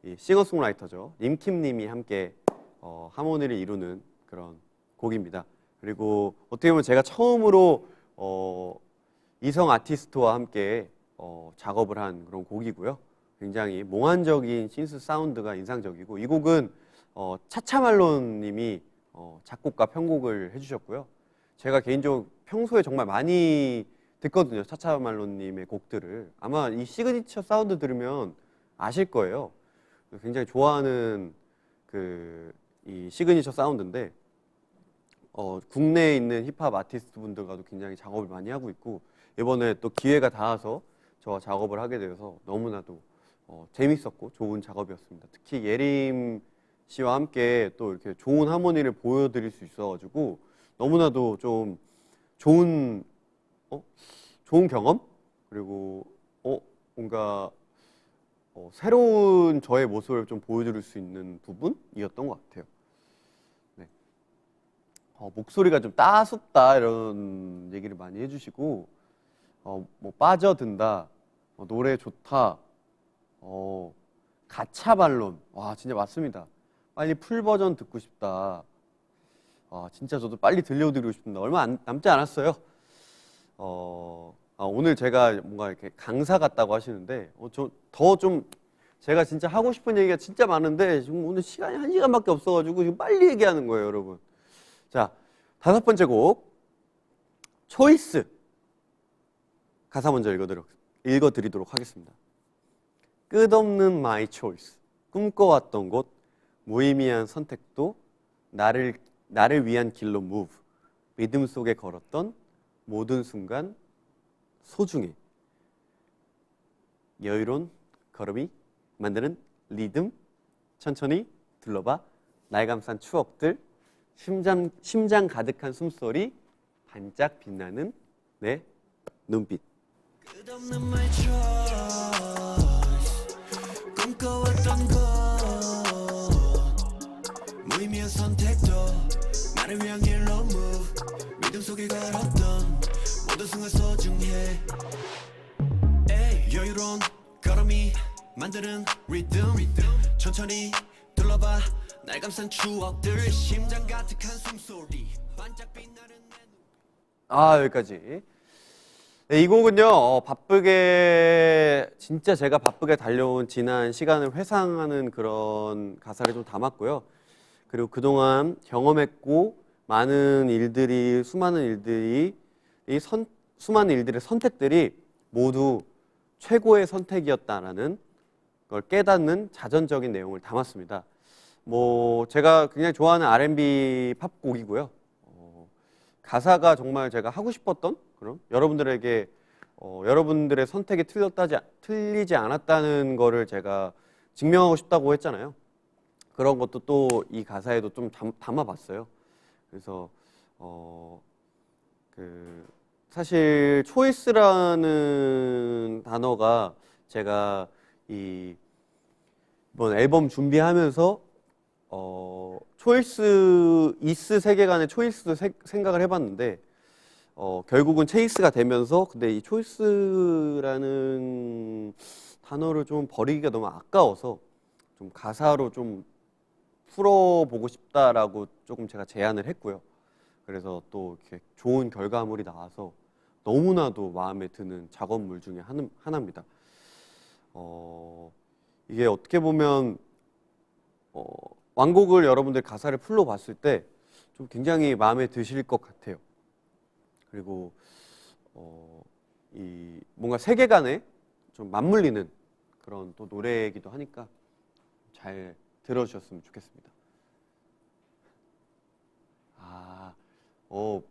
이 싱어송라이터죠. 님킴님이 함께 하모니를 이루는 그런 곡입니다. 그리고 어떻게 보면 제가 처음으로 이성 아티스트와 함께 작업을 한 그런 곡이고요. 굉장히 몽환적인 신스 사운드가 인상적이고 이 곡은 차차말론님이 작곡과 편곡을 해주셨고요. 제가 개인적으로 평소에 정말 많이 듣거든요. 차차말론님의 곡들을. 아마 이 시그니처 사운드 들으면 아실 거예요. 굉장히 좋아하는 이 시그니처 사운드인데 국내에 있는 힙합 아티스트 분들과도 굉장히 작업을 많이 하고 있고 이번에 또 기회가 닿아서 저와 작업을 하게 되어서 너무나도 재밌었고 좋은 작업이었습니다. 특히 예림 씨와 함께 또 이렇게 좋은 하모니를 보여드릴 수 있어가지고 너무나도 좀 좋은 경험 그리고 뭔가 새로운 저의 모습을 좀 보여드릴 수 있는 부분이었던 것 같아요. 네. 목소리가 좀 따숩다 이런 얘기를 많이 해주시고 뭐 빠져든다, 노래 좋다, 가차발론 와 진짜 맞습니다. 빨리 풀 버전 듣고 싶다. 진짜 저도 빨리 들려드리고 싶습니다. 얼마 남지 않았어요. 오늘 제가 뭔가 이렇게 강사 같다고 하시는데 제가 진짜 하고 싶은 얘기가 진짜 많은데 지금 오늘 시간이 1시간밖에 없어가지고 지금 빨리 얘기하는 거예요, 여러분. 자, 5번째 곡 초이스 가사 먼저 읽어드리도록 하겠습니다. 끝없는 마이 초이스 꿈꿔왔던 곳 무의미한 선택도 나를 위한 길로 move 믿음 속에 걸었던 모든 순간 소중해 여유로운 걸음이 만드는 리듬 천천히 둘러봐 날 감싼 추억들 심장 가득한 숨소리 반짝 빛나는 내 눈빛 끝없는 my choice 꿈꿔왔던 것 무의미한 선택도 나를 위한 길로 move 믿음 속에 걸었던 모든 순간 소중해 여유로운 걸음이 만드는 리듬 천천히 둘러봐 날 감싼 추억들 심장 가득한 숨소리 반짝 빛나는 내 여기까지. 네, 이 곡은요 진짜 제가 바쁘게 달려온 지난 시간을 회상하는 그런 가사를 좀 담았고요. 그리고 그동안 경험했고 수많은 일들의 선택들이 모두 최고의 선택이었다라는 걸 깨닫는 자전적인 내용을 담았습니다. 제가 굉장히 좋아하는 R&B 팝곡이고요. 가사가 정말 제가 하고 싶었던 그런 여러분들에게 여러분들의 선택이 틀리지 않았다는 거를 제가 증명하고 싶다고 했잖아요. 그런 것도 또 이 가사에도 좀 담아봤어요. 그래서 사실 초이스라는 단어가 제가 이번 앨범 준비하면서 이스 세계관의 초이스도 생각을 해봤는데 결국은 체이스가 되면서 근데 이 초이스라는 단어를 좀 버리기가 너무 아까워서 좀 가사로 좀 풀어보고 싶다라고 조금 제가 제안을 했고요. 그래서 또 이렇게 좋은 결과물이 나와서 너무나도 마음에 드는 작업물 중에 하나입니다. 이게 어떻게 보면 완곡을 여러분들 가사를 풀로 봤을 때 좀 굉장히 마음에 드실 것 같아요. 그리고 이 뭔가 세계관에 좀 맞물리는 그런 또 노래이기도 하니까 잘 들어주셨으면 좋겠습니다.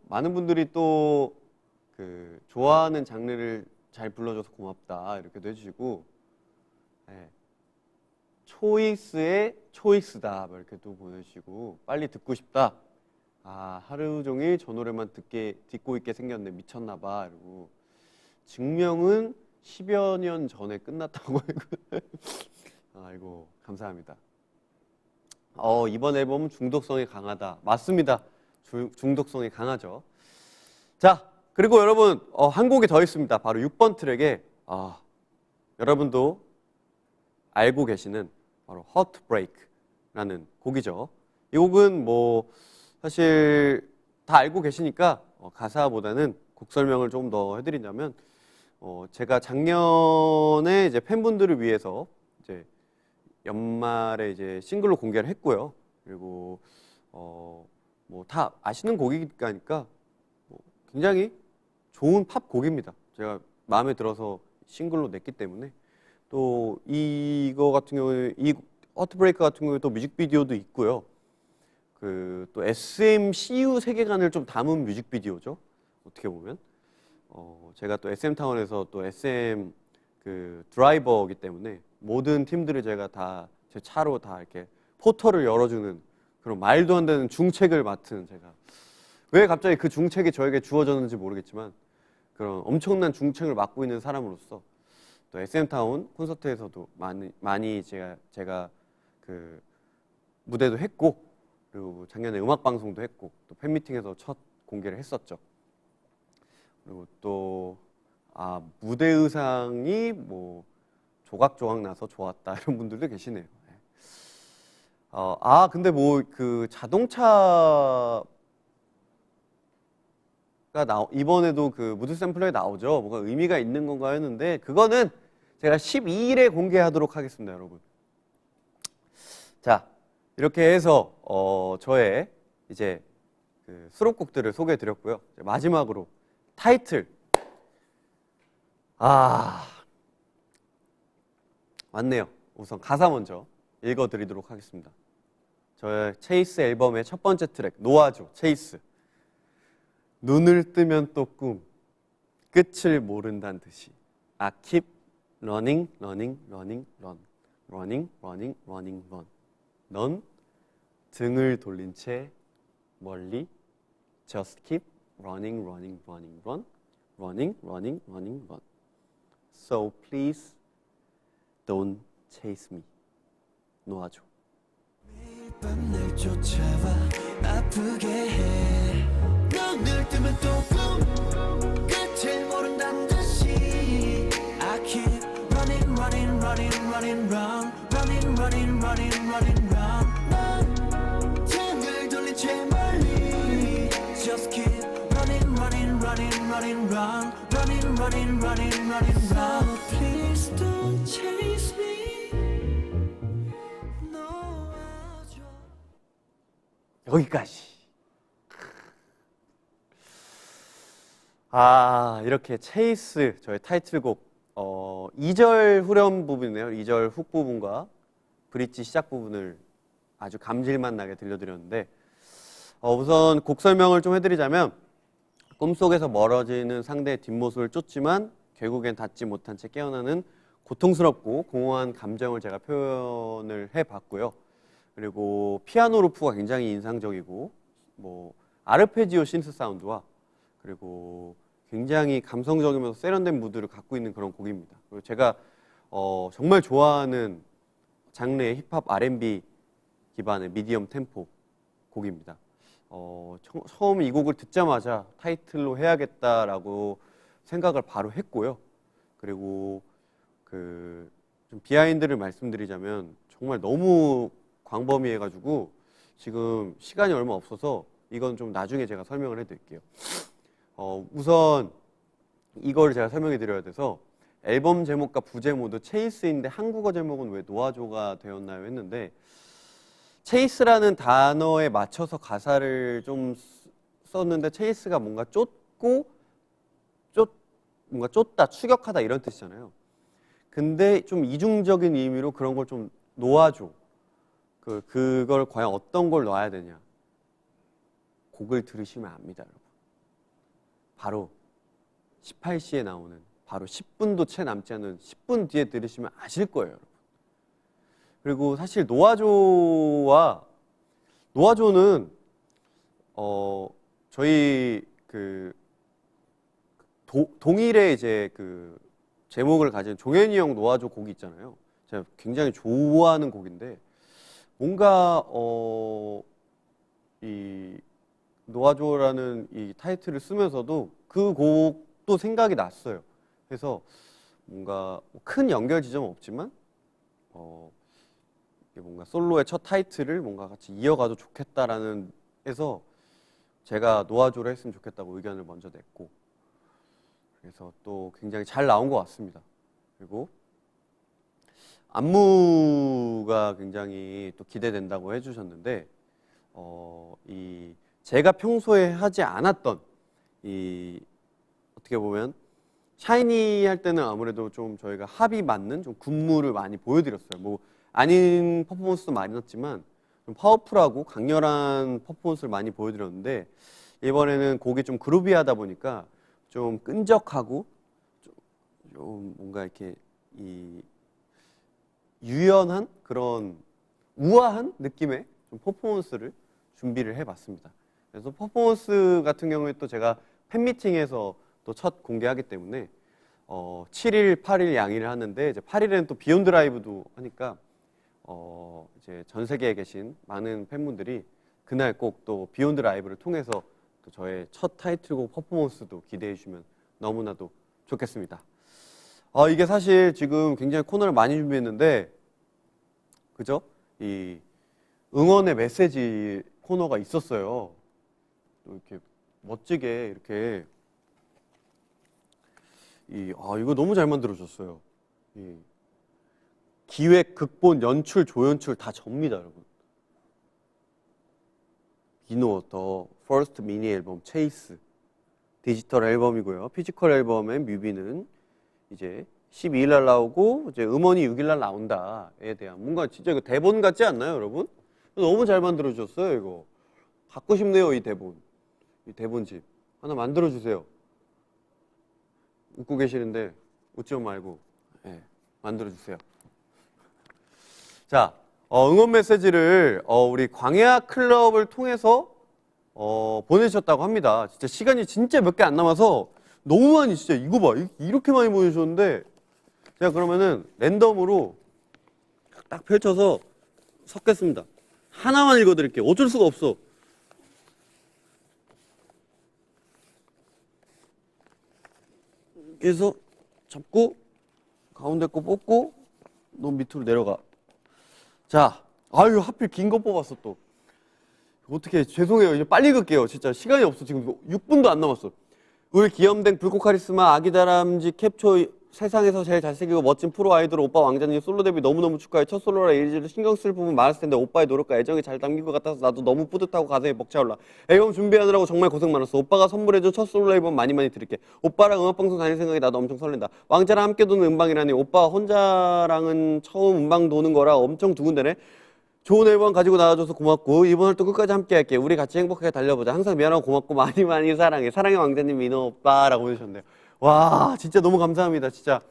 많은 분들이 또 좋아하는 장르를 잘 불러줘서 고맙다 이렇게도 해주시고 네. 초이스의 초이스다 이렇게도 보내주시고 빨리 듣고 싶다. 하루 종일 저 노래만 듣고 있게 생겼네 미쳤나봐. 그리고 증명은 10여 년 전에 끝났다고 아이고 감사합니다. 이번 앨범은 중독성이 강하다. 맞습니다. 중독성이 강하죠. 자, 그리고 여러분 한 곡이 더 있습니다. 바로 6번 트랙에 여러분도 알고 계시는 바로 Heartbreak라는 곡이죠. 이 곡은 뭐 사실 다 알고 계시니까 가사보다는 곡 설명을 조금 더 해드린다면 제가 작년에 이제 팬분들을 위해서 이제 연말에 이제 싱글로 공개를 했고요. 그리고 뭐 다 아시는 곡이니까 뭐 굉장히 좋은 팝 곡입니다. 제가 마음에 들어서 싱글로 냈기 때문에 또 이거 같은 경우에 이 허트브레이크 같은 경우에 또 뮤직비디오도 있고요. 그 또 SMCU 세계관을 좀 담은 뮤직비디오죠. 어떻게 보면 제가 또 SM타운에서 또 SM 그 드라이버이기 때문에 모든 팀들을 제가 다 제 차로 다 이렇게 포털을 열어주는 그런 말도 안 되는 중책을 맡은 제가 왜 갑자기 그 중책이 저에게 주어졌는지 모르겠지만 그런 엄청난 중책을 맡고 있는 사람으로서 또 SM타운 콘서트에서도 많이 제가 그 무대도 했고 그리고 작년에 음악 방송도 했고 또 팬미팅에서 첫 공개를 했었죠. 그리고 또 무대 의상이 뭐 조각조각 나서 좋았다 이런 분들도 계시네요. 근데 뭐 그 자동차가 이번에도 그 무드 샘플러에 나오죠. 뭔가 의미가 있는 건가 했는데 그거는 제가 12일에 공개하도록 하겠습니다, 여러분. 자, 이렇게 해서 저의 이제 그 수록곡들을 소개해 드렸고요. 마지막으로 타이틀. 맞네요. 우선 가사 먼저 읽어 드리도록 하겠습니다. 저의 체이스 앨범의 첫 번째 트랙 놓아줘 체이스. 눈을 뜨면 또 꿈, 끝을 모른단 듯이 I keep running, running, running, run running, running, running, run 넌 등을 돌린 채 멀리 Just keep running, running, running, run running, running, running, run So please don't chase me 놓아줘. 매일 밤 날 쫓아와 아프게 해 눈을 뜨면 또 꿈 끝을 모른단 듯이 I keep running running running running run running running running running run 난 등을 돌린 채 멀리 Just keep running running running running run running running running running run So please don't chase me 여기까지. 이렇게 체이스 저의 타이틀곡 2절 후렴 부분이네요. 2절 훅 부분과 브릿지 시작 부분을 아주 감질만 나게 들려드렸는데 우선 곡 설명을 좀 해드리자면 꿈속에서 멀어지는 상대의 뒷모습을 쫓지만 결국엔 닿지 못한 채 깨어나는 고통스럽고 공허한 감정을 제가 표현을 해봤고요. 그리고 피아노 루프가 굉장히 인상적이고 뭐 아르페지오 신스 사운드와 그리고 굉장히 감성적이면서 세련된 무드를 갖고 있는 그런 곡입니다. 그리고 제가 정말 좋아하는 장르의 힙합 R&B 기반의 미디엄 템포 곡입니다. 처음 이 곡을 듣자마자 타이틀로 해야겠다라고 생각을 바로 했고요. 그리고 그 좀 비하인드를 말씀드리자면 정말 너무 광범위해가지고 지금 시간이 얼마 없어서 이건 좀 나중에 제가 설명을 해드릴게요. 우선 이걸 제가 설명해 드려야 돼서 앨범 제목과 부제 모두 체이스인데 한국어 제목은 왜 놓아줘가 되었나요 했는데 체이스라는 단어에 맞춰서 가사를 좀 썼는데 체이스가 뭔가 뭔가 쫓다, 추격하다 이런 뜻이잖아요. 근데 좀 이중적인 의미로 그런 걸 좀 놓아줘. 그걸 과연 어떤 걸 놔야 되냐. 곡을 들으시면 압니다, 여러분. 바로 18시에 나오는 바로 10분도 채 남지 않은 10분 뒤에 들으시면 아실 거예요, 여러분. 그리고 사실 노아조는 저희 그 동일의 이제 그 제목을 가진 종현이 형 노아조 곡이 있잖아요. 제가 굉장히 좋아하는 곡인데 뭔가 이 노아조라는 이 타이틀을 쓰면서도 그 곡도 생각이 났어요. 그래서 뭔가 큰 연결 지점은 없지만 뭔가 솔로의 첫 타이틀을 뭔가 같이 이어가도 좋겠다라는 해서 제가 노아조를 했으면 좋겠다고 의견을 먼저 냈고, 그래서 또 굉장히 잘 나온 것 같습니다. 그리고 안무가 굉장히 또 기대된다고 해주셨는데, 제가 평소에 하지 않았던 어떻게 보면 샤이니 할 때는 아무래도 좀 저희가 합이 맞는 좀 군무를 많이 보여드렸어요. 뭐 아닌 퍼포먼스도 많이 넣었지만 좀 파워풀하고 강렬한 퍼포먼스를 많이 보여드렸는데, 이번에는 곡이 좀 그루비하다 보니까 좀 끈적하고 좀 뭔가 이렇게 유연한 그런 우아한 느낌의 좀 퍼포먼스를 준비를 해봤습니다. 그래서 퍼포먼스 같은 경우에 또 제가 팬미팅에서 또 첫 공개하기 때문에 7일, 8일 양일을 하는데, 이제 8일에는 또 비욘드 라이브도 하니까 이제 전 세계에 계신 많은 팬분들이 그날 꼭 또 비욘드 라이브를 통해서 또 저의 첫 타이틀곡 퍼포먼스도 기대해 주시면 너무나도 좋겠습니다. 이게 사실 지금 굉장히 코너를 많이 준비했는데, 그죠? 이 응원의 메시지 코너가 있었어요. 또 이렇게 멋지게 이렇게 이거 너무 잘 만들어졌어요. 기획, 극본, 연출, 조연출 다 접니다, 여러분. 비노 더 퍼스트 미니 앨범 체이스 디지털 앨범이고요. 피지컬 앨범의 뮤비는 이제 12일 날 나오고, 이제 음원이 6일 날 나온다에 대한 뭔가 진짜 이거 대본 같지 않나요, 여러분? 너무 잘 만들어졌어요, 이거. 갖고 싶네요, 이 대본. 이 대본집 하나 만들어 주세요. 웃고 계시는데 웃지 말고 만들어 주세요. 자, 응원 메시지를 우리 광야 클럽을 통해서 보내주셨다고 합니다. 진짜 시간이 진짜 몇 개 안 남아서 너무 많이, 진짜 이거 봐, 이렇게 많이 보내주셨는데, 제가 그러면은 랜덤으로 딱 펼쳐서 섞겠습니다. 하나만 읽어드릴게요. 어쩔 수가 없어. 그래서 잡고 가운데 거 뽑고 너무 밑으로 내려가. 자, 아유, 하필 긴 거 뽑았어 또. 어떻게, 죄송해요. 이제 빨리 읽을게요. 진짜 시간이 없어. 지금 6분도 안 남았어. 울 귀염댕 불꽃 카리스마 아기다람쥐 캡초 세상에서 제일 잘생기고 멋진 프로 아이돌 오빠 왕자님 솔로 데뷔 너무너무 축하해. 첫 솔로라 이리저리 신경 쓸 부분 많았을 텐데 오빠의 노력과 애정이 잘 담긴 것 같아서 나도 너무 뿌듯하고 가슴이 벅차올라. 앨범 준비하느라고 정말 고생 많았어. 오빠가 선물해준 첫 솔로 앨범 많이 많이 들을게. 오빠랑 음악방송 다닐 생각이 나도 엄청 설렌다. 왕자랑 함께 도는 음방이라니. 오빠 혼자랑은 처음 음방 도는 거라 엄청 두근대네. 좋은 앨범 가지고 나와줘서 고맙고 이번 활동 끝까지 함께 할게. 우리 같이 행복하게 달려보자. 항상 미안하고 고맙고 많이 많이 사랑해. 사랑해 왕자님 민호 오빠라고 해주셨네요. 와, 진짜 너무 감사합니다. 진짜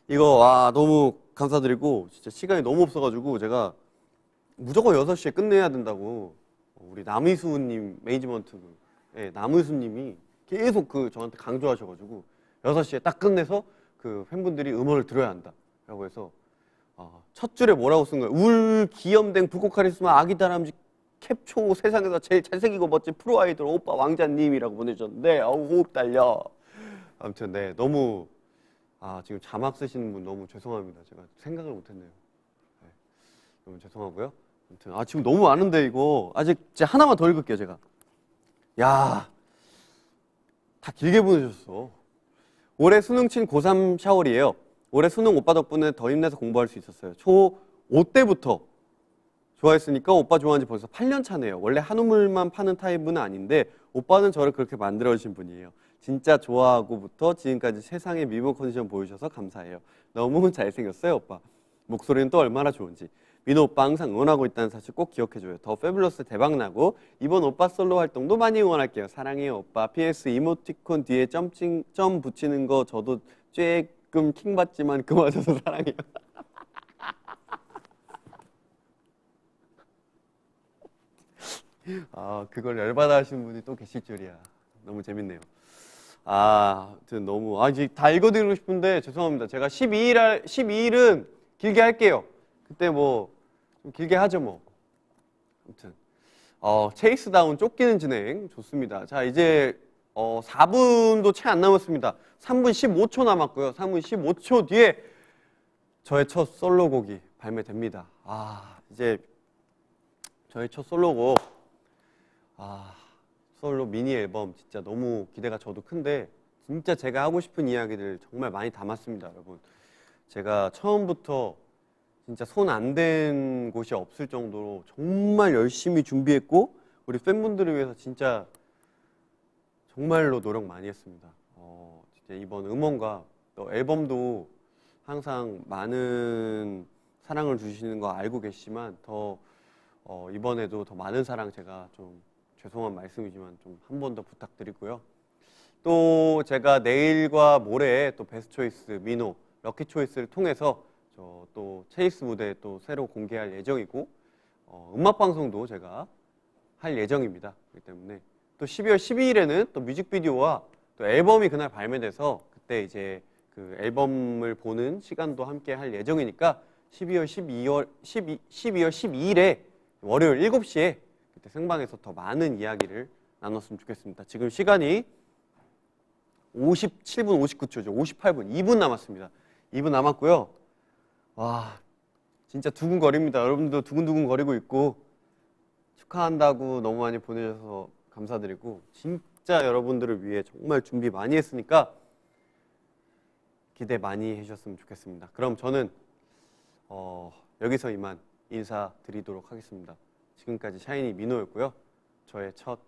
이거 너무 감사드리고, 진짜 시간이 너무 없어가지고 제가 무조건 6시에 끝내야 된다고 우리 남의수님 매니지먼트 남의수님이 계속 저한테 강조하셔가지고 6시에 딱 끝내서 팬분들이 음원을 들어야 한다라고 해서 첫 줄에 뭐라고 쓴 거예요? 울 귀염댕 불꽃 카리스마 아기다람쥐 캡초 세상에서 제일 잘생기고 멋진 프로 아이돌 오빠 왕자님이라고 보내주셨는데 호흡 달려. 아무튼 너무 지금 자막 쓰시는 분 너무 죄송합니다. 제가 생각을 못했네요. 너무 죄송하고요. 아무튼 지금 너무 많은데 이거 아직 진짜 하나만 더 읽을게요. 제가 다 길게 보내주셨어. 올해 수능 친 고3 샤월이에요. 올해 수능 오빠 덕분에 더 힘내서 공부할 수 있었어요. 초5 때부터 좋아했으니까 오빠 좋아한 지 벌써 8년 차네요. 원래 한우물만 파는 타입은 아닌데 오빠는 저를 그렇게 만들어주신 분이에요. 진짜 좋아하고부터 지금까지 세상의 미모 컨디션 보여주셔서 감사해요. 너무 잘생겼어요, 오빠. 목소리는 또 얼마나 좋은지. 민호 오빠 항상 응원하고 있다는 사실 꼭 기억해줘요. 더 패블러스 대박나고 이번 오빠 솔로 활동도 많이 응원할게요. 사랑해요, 오빠. PS 이모티콘 뒤에 점 붙이는 거 저도 쬐끔 킹받지만 그마저도 사랑해요. 그걸 열받아 하시는 분이 또 계실 줄이야. 너무 재밌네요. 아무튼 너무 이제 다 읽어드리고 싶은데 죄송합니다. 제가 12일은 길게 할게요. 그때 뭐 좀 길게 하죠 뭐. 아무튼 체이스다운 쫓기는 진행 좋습니다. 자, 이제 4분도 채 안 남았습니다. 3분 15초 남았고요. 3분 15초 뒤에 저의 첫 솔로곡이 발매됩니다. 이제 저희 첫 솔로곡, 솔로 미니 앨범 진짜 너무 기대가 저도 큰데 진짜 제가 하고 싶은 이야기들 정말 많이 담았습니다, 여러분. 제가 처음부터 진짜 손 안 댄 곳이 없을 정도로 정말 열심히 준비했고 우리 팬분들을 위해서 진짜 정말로 노력 많이 했습니다. 진짜 이번 음원과 또 앨범도 항상 많은 사랑을 주시는 거 알고 계시지만 더 이번에도 더 많은 사랑 제가 좀 죄송한 말씀이지만 좀 한 번 더 부탁드리고요. 또 제가 내일과 모레 또 베스트 초이스 민호 럭키 초이스를 통해서 저 또 체이스 무대 또 새로 공개할 예정이고 음악 방송도 제가 할 예정입니다. 그렇기 때문에 또 12월 12일에는 또 뮤직비디오와 또 앨범이 그날 발매돼서 그때 이제 그 앨범을 보는 시간도 함께 할 예정이니까 12월 12일에 월요일 7시에 그때 생방에서 더 많은 이야기를 나눴으면 좋겠습니다. 지금 시간이 57분 59초죠. 58분, 2분 남았습니다. 2분 남았고요. 와, 진짜 두근거립니다. 여러분도 두근두근 거리고 있고 축하한다고 너무 많이 보내주셔서 감사드리고 진짜 여러분들을 위해 정말 준비 많이 했으니까 기대 많이 해주셨으면 좋겠습니다. 그럼 저는 여기서 이만 인사드리도록 하겠습니다. 지금까지 샤이니 민호였고요. 저의 첫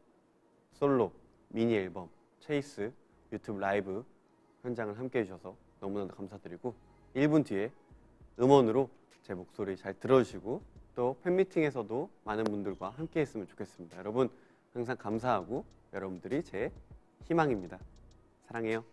솔로 미니 앨범 체이스 유튜브 라이브 현장을 함께 해주셔서 너무나도 감사드리고 1분 뒤에 음원으로 제 목소리 잘 들어주시고 또 팬미팅에서도 많은 분들과 함께 했으면 좋겠습니다. 여러분 항상 감사하고 여러분들이 제 희망입니다. 사랑해요.